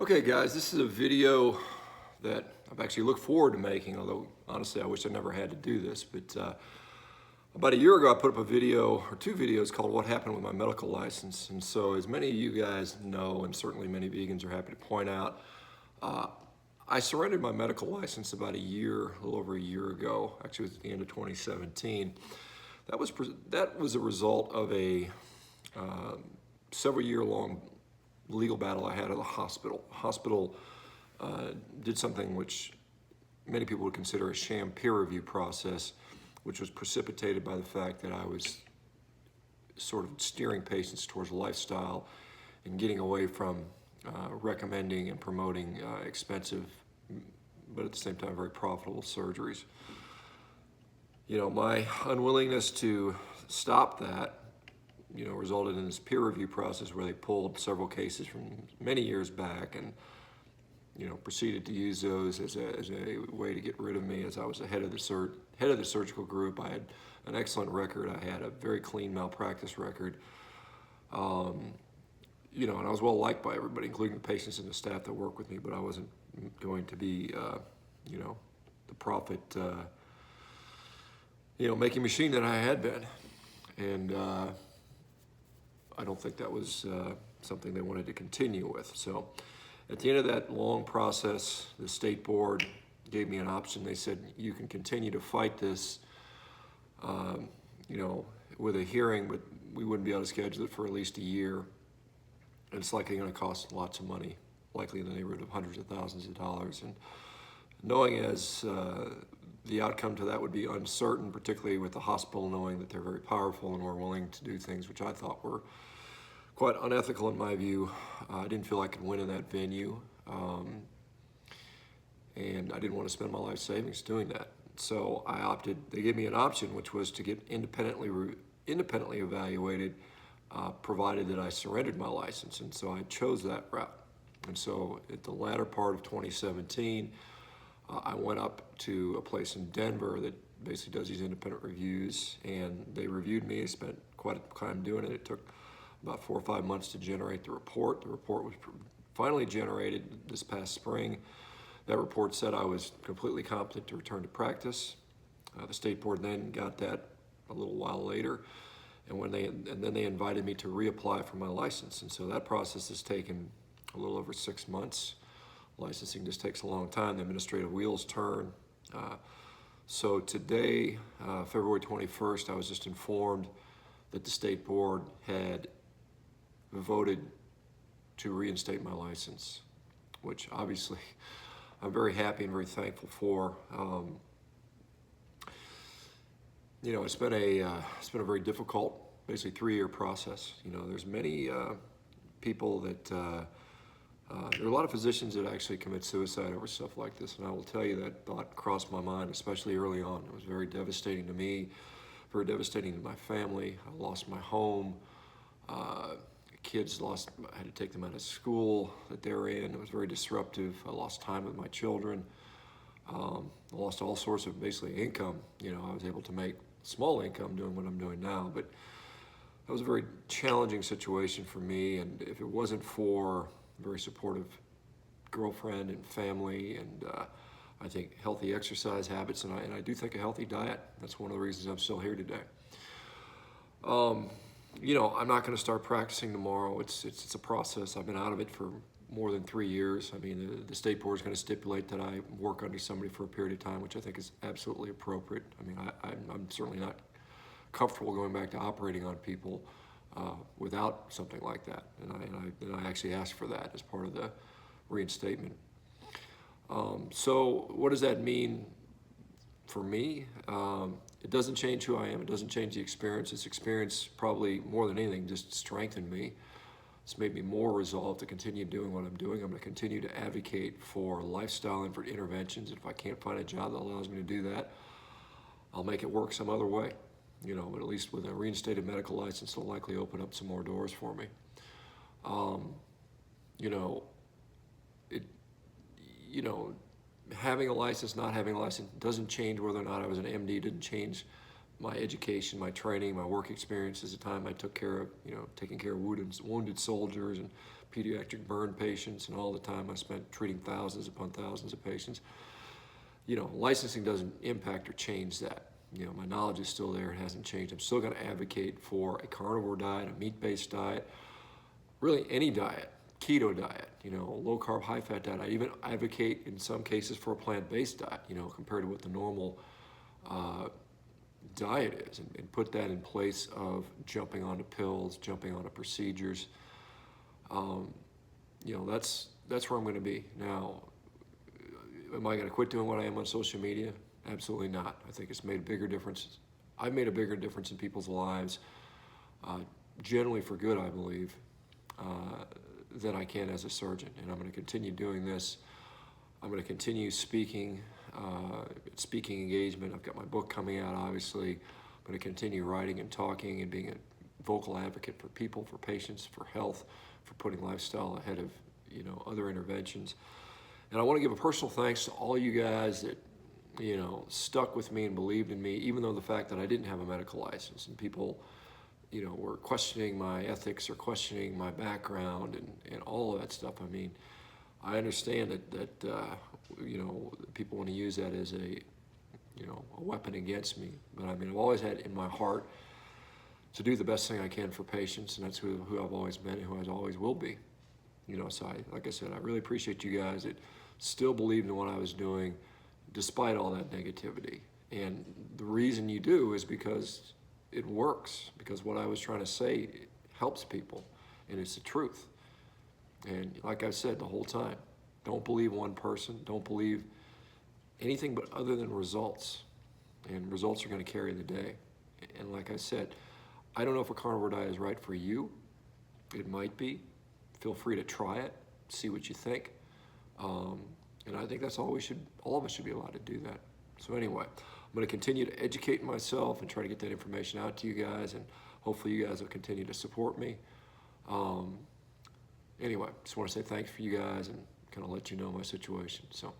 Okay guys, this is a video that I've actually looked forward to making, although honestly I wish I never had to do this, but about a year ago I put up a video, or two videos, called What Happened with My Medical License. And so, as many of you guys know, and certainly many vegans are happy to point out, I surrendered my medical license about a little over a year ago. Actually it was at the end of 2017. That was a result of a several year long legal battle I had at the hospital. The hospital did something which many people would consider a sham peer review process, which was precipitated by the fact that I was sort of steering patients towards a lifestyle and getting away from recommending and promoting expensive, but at the same time very profitable surgeries. You know, my unwillingness to stop that resulted in this peer review process where they pulled several cases from many years back and, proceeded to use those as a way to get rid of me, as I was the head of the surgical group. I had an excellent record. I had a very clean malpractice record. And I was well liked by everybody, including the patients and the staff that work with me, but I wasn't going to be, the profit, making machine that I had been. And, I don't think that was something they wanted to continue with. So at the end of that long process, the state board gave me an option. They said, you can continue to fight this, with a hearing, but we wouldn't be able to schedule it for at least a year. And it's likely going to cost lots of money, likely in the neighborhood of hundreds of thousands of dollars. And knowing as the outcome to that would be uncertain, particularly with the hospital knowing that they're very powerful and were willing to do things which I thought were quite unethical in my view. I didn't feel I could win in that venue, and I didn't want to spend my life savings doing that. So I opted. They gave me an option, which was to get independently evaluated, provided that I surrendered my license, and so I chose that route. And so at the latter part of 2017, I went up to a place in Denver that basically does these independent reviews, and they reviewed me. I spent quite a time doing it. It took about 4 or 5 months to generate the report. The report was finally generated this past spring. That report said I was completely competent to return to practice. The state board then got that a little while later, and then they invited me to reapply for my license. And so that process has taken a little over 6 months. Licensing just takes a long time. The administrative wheels turn. So today, February 21st, I was just informed that the state board had voted to reinstate my license, which obviously I'm very happy and very thankful for. It's been a very difficult, basically 3-year process. There's many people that there are a lot of physicians that actually commit suicide over stuff like this, and I will tell you that thought crossed my mind, especially early on. It was very devastating to me, very devastating to my family. I lost my home. I had to take them out of school that they're in. It was very disruptive. I lost time with my children. I lost all sorts of basically income. I was able to make small income doing what I'm doing now, but that was a very challenging situation for me, and if it wasn't for very supportive girlfriend and family, and I think healthy exercise habits, and I do think a healthy diet. That's one of the reasons I'm still here today. I'm not going to start practicing tomorrow. It's a process. I've been out of it for more than 3 years. I mean, the state board is going to stipulate that I work under somebody for a period of time, which I think is absolutely appropriate. I mean, I'm certainly not comfortable going back to operating on people without something like that, and I actually asked for that as part of the reinstatement. So what does that mean for me? It doesn't change who I am. It doesn't change the experience. This experience, probably more than anything, just strengthened me. It's made me more resolved to continue doing what I'm doing. I'm going to continue to advocate for lifestyle and for interventions. If I can't find a job that allows me to do that, I'll make it work some other way. But at least with a reinstated medical license, it'll likely open up some more doors for me. Having a license, not having a license doesn't change whether or not I was an MD. Didn't change my education, my training, my work experience. At the time I took care of, taking care of wounded soldiers and pediatric burn patients and all the time I spent treating thousands upon thousands of patients. Licensing doesn't impact or change that. My knowledge is still there. It hasn't changed. I'm still going to advocate for a carnivore diet, a meat-based diet, really any diet, keto diet, low-carb, high-fat diet. I even advocate in some cases for a plant-based diet, compared to what the normal diet is, and put that in place of jumping onto pills, jumping onto procedures. That's where I'm going to be. Now, am I going to quit doing what I am on social media? Absolutely not. I think it's made a bigger difference. I've made a bigger difference in people's lives, generally for good, I believe, than I can as a surgeon. And I'm going to continue doing this. I'm going to continue speaking engagement. I've got my book coming out, obviously. I'm going to continue writing and talking and being a vocal advocate for people, for patients, for health, for putting lifestyle ahead of, other interventions. And I want to give a personal thanks to all you guys that, stuck with me and believed in me, even though the fact that I didn't have a medical license, and people, were questioning my ethics or questioning my background and all of that stuff. I mean, I understand that people want to use that as a weapon against me. But I mean, I've always had in my heart to do the best thing I can for patients, and that's who I've always been and who I always will be. So like I said, I really appreciate you guys that still believed in what I was doing despite all that negativity. And the reason you do is because it works, because what I was trying to say helps people, and it's the truth. And like I said the whole time, don't believe one person, don't believe anything but other than results. And results are going to carry the day. And like I said, I don't know if a carnivore diet is right for you. It might be. Feel free to try it, see what you think. And I think that's all of us should be allowed to do that. So anyway, I'm going to continue to educate myself and try to get that information out to you guys, and hopefully you guys will continue to support me. Anyway, just want to say thanks for you guys and kind of let you know my situation. So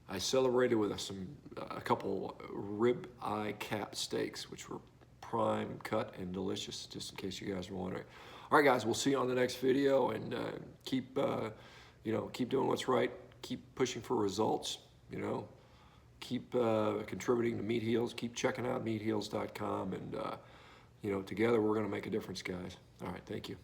I celebrated with a couple rib eye cap steaks, which were prime cut and delicious, just in case you guys are wondering. All right, guys, we'll see you on the next video, and keep doing what's right. Keep pushing for results, keep contributing to Meat Heals, keep checking out meatheals.com, and together we're going to make a difference, guys. All right, thank you.